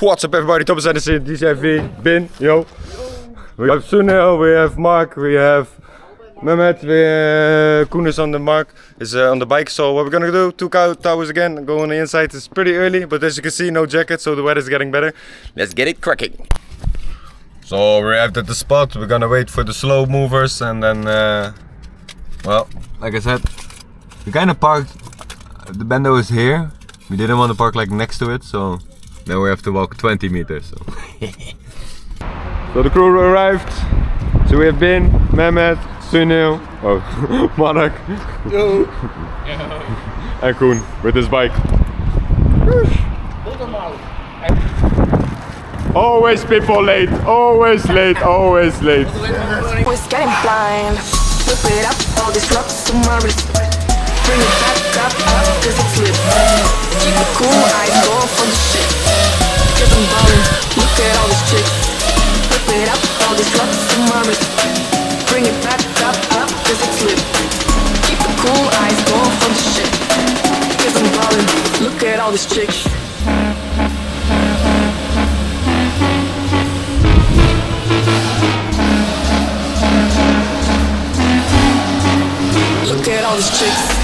What's up everybody, top zijn de DJ V, Binh, yo. We have Sunil, we have Marc, we have Mehmed, Koen is on the Marc, is on the bike. So what we're gonna do, 2 towers again, go on the inside. It's pretty early, but as you can see, no jacket, so the weather's getting better. Let's get it cracking. So we arrived at the spot, we're gonna wait for the slow movers and then, well, like I said, we kind of parked, the Bando is here. We didn't want to park like next to it, so now we have to walk 20 meters. So, so the crew arrived. So we have Binh, Mehmed, Sunil, Marc, and Koen with his bike. Always people late, always late, always late. Always getting blind. Whip it up, all these rocks on my wrist. Bring it back up, cause it's lit. Keep it cool, I go for the shit. Cause I'm ballin', look at all these chicks. Whip it up, all these rocks on my wrist. Bring it back up, cause it's lit. Keep it cool, I go for the shit. Cause I'm ballin', look at all these chicks. Look at all these chicks.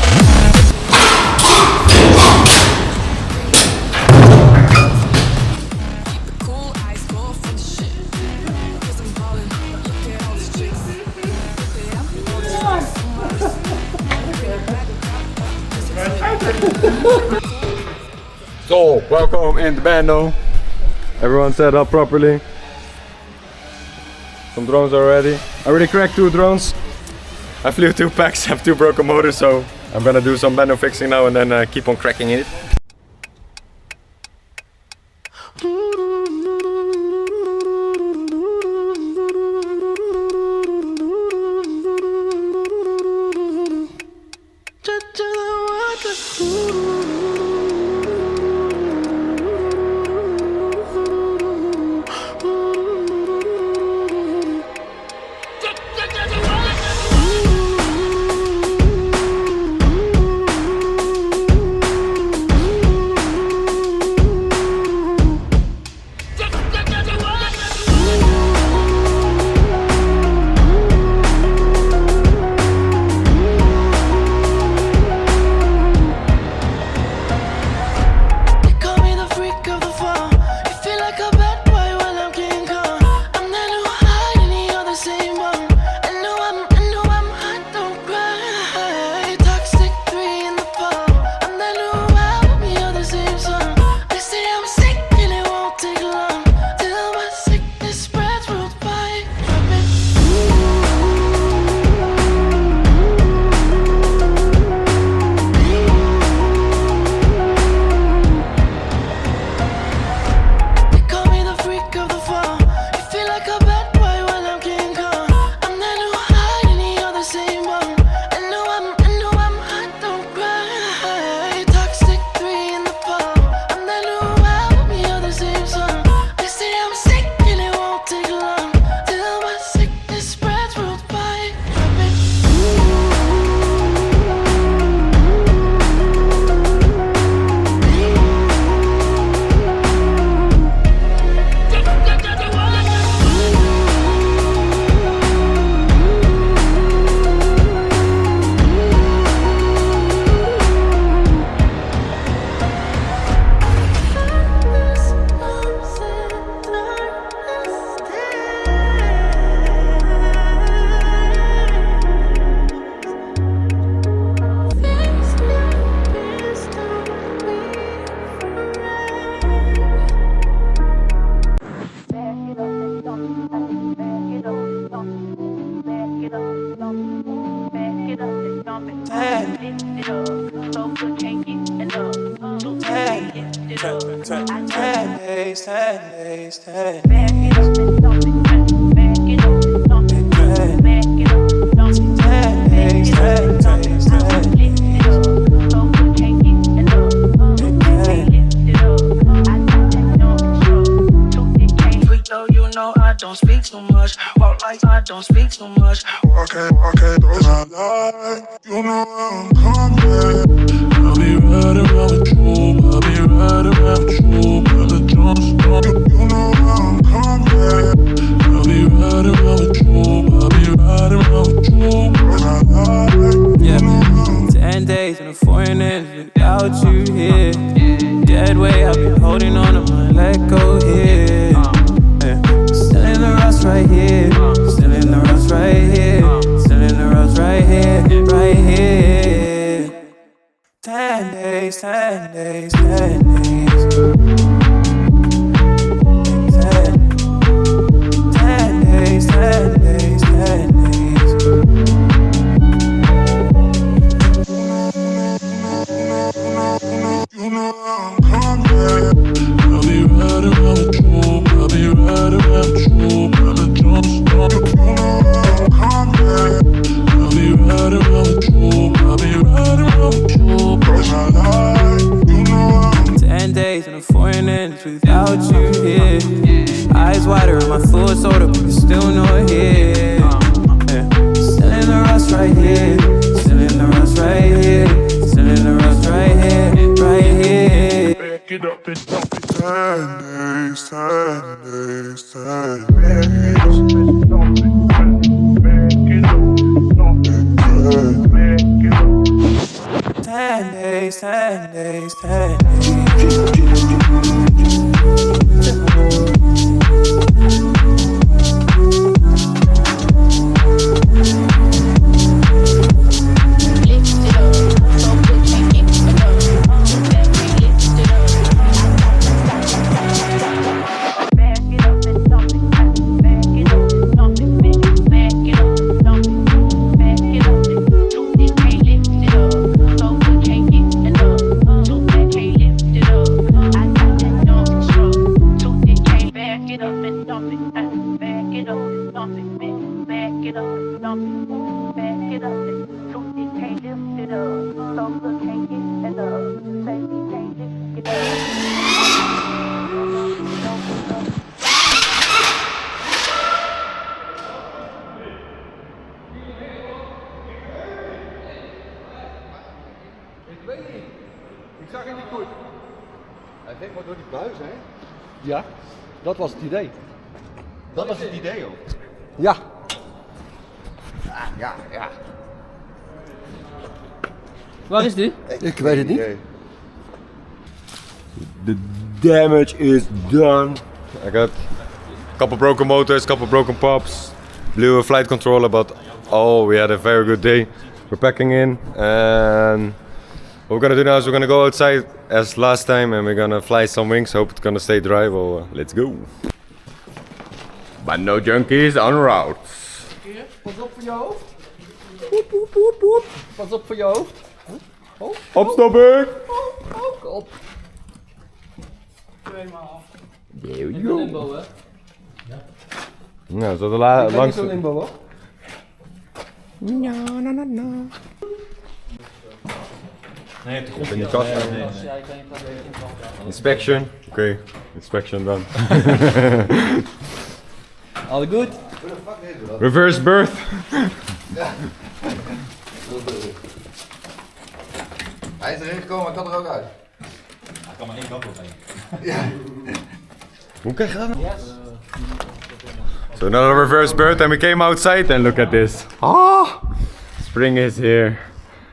So, welcome in the Bando. Everyone set up properly. Some drones already. I already cracked 2 drones. I flew 2 packs, have 2 broken motors, so I'm gonna do some Bando fixing now and then keep on cracking it. Don't speak too much, walk like I don't speak too much. Okay, those are lies. You know I'm coming. I'll be right around with you. I'll be right around with you. When the drums ends without you here. Dead way, I've been holding on to my let go here. Still in the rust right here. Still in the rust right here. Still in the rust right here. Right here. 10 days, 10 days, 10 days. 10 days, 10 days, 10 days. You know I'm coming. I'll be right around with you. I'll be right around with you. Never don't stop. You know I'm coming. I'll be right around with you. I'll be right around with you. Cause I lie. You know I'm 10 days and a foreign ends without you here. Eyes wider and my thoughts older, but you're still not here. Still in the rust right here. Still in the rust right here. Still in the rust right here. Right here. back it up and dump it. 10 days, 10 days, 10 days. Back it up and dump it. Back it up. 10 days, 10 days, 10 days. Ik weet niet. Ik zag het niet goed. Hij ging maar door die buis heen. Ja, dat was het idee. Dat was het idee ook. Ja. Ja. Waar is die? Ik weet het niet. The damage is done. I got a couple broken motors, couple broken pops. Blew a flight controller, but oh, we had a very good day. We're packing in, and what we're gonna do now is we're gonna go outside as last time, and we're gonna fly some wings. Hope it's gonna stay dry. Well, let's go. Bando junkies en route. Pas op voor je hoofd. Poep, poep, poep, poep. Pas op voor je hoofd. Oh, Opstopping! op. Limbo, hè? Nou, zo de Ik ben niet langs. zo limbo hoor. Nee, het in je kast. Inspection. Oké, inspection done. All good? Reverse birth. Hij is erin gekomen, hij kan er ook uit. Hij kan maar één kant op heen. Hoe krijg je dat nou? So another reverse birth and we came outside and look at this. Ah! Spring is here.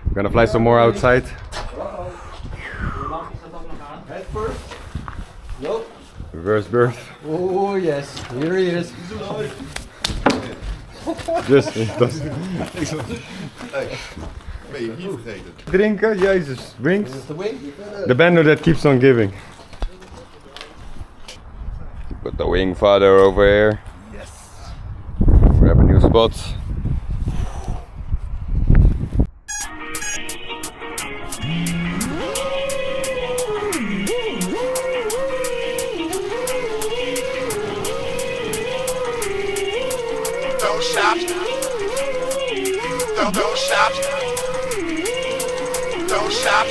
We're gonna fly some more outside. Head first. Nope. Reverse birth. Oh yes, here he is. Just Ben je hier vergeten? drinken, Jezus, wings. The wing. The bando that keeps on giving. Put the wing father over here. Yes. Grab a new spot. Don't stop. Don't stop. Don't stop.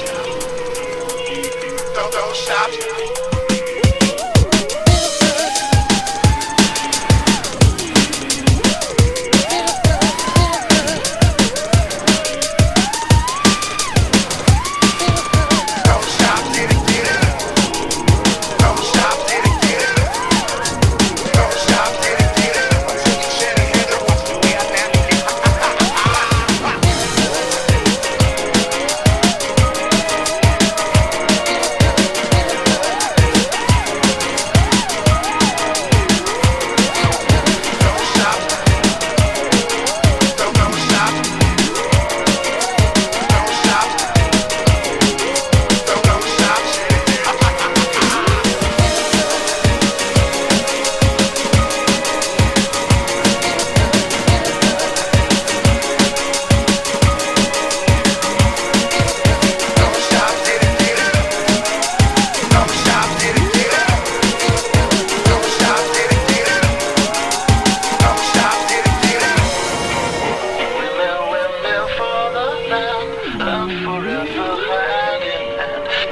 Don't stop. Don't stop, get it, get it. Don't stop, get it, get it. Don't stop, get it, get it. Until you send a header, what's the way I navigate?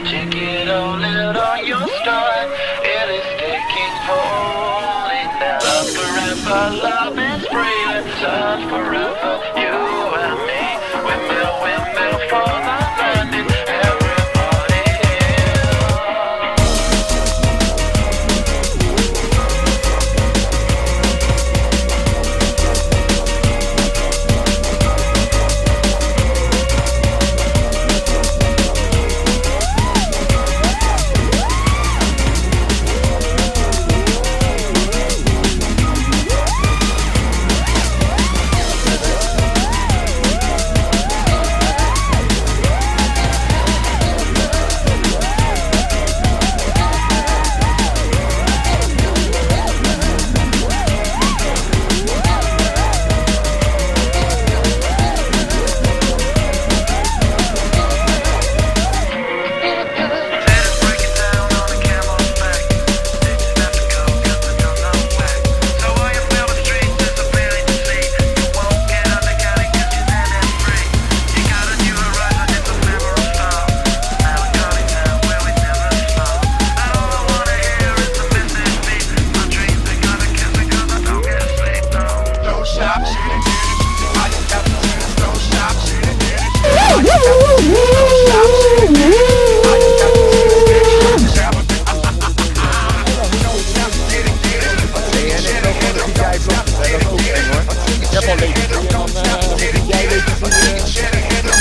Check it all out on your start. It is taking holding that love forever, love is free. Let's touch forever, you and me. Windmill for the landing. Everybody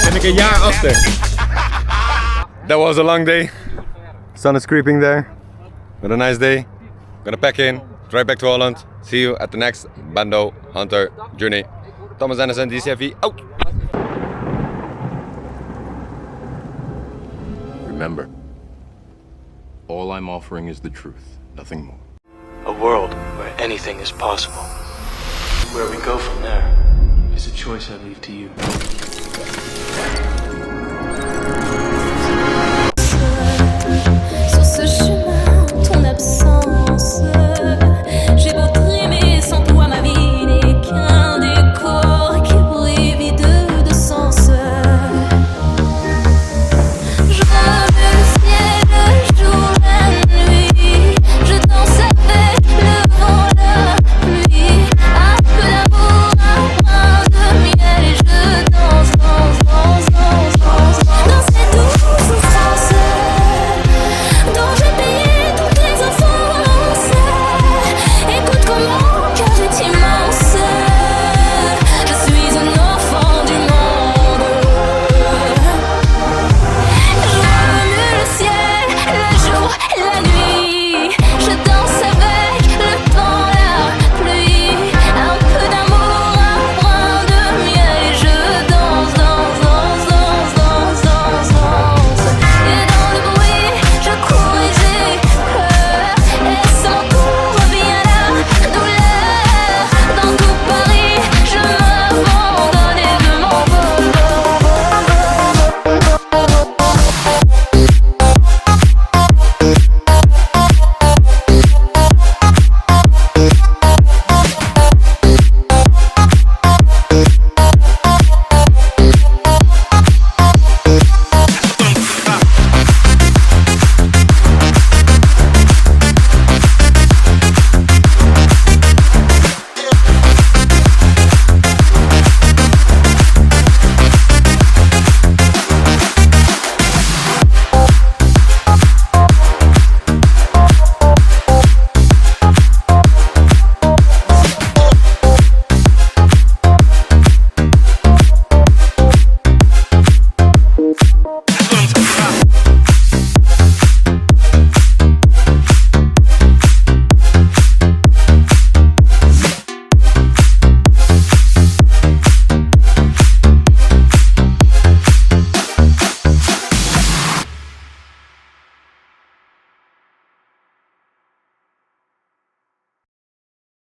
Ben ik een jaar achter. That was a long day. Sun is creeping there. But a nice day. Gonna pack in, drive back to Holland. See you at the next Bando Hunter journey. Thomas Anderson, DCFV, out! Remember, all I'm offering is the truth, nothing more. A world where anything is possible. Where we go from there is a choice I leave to you.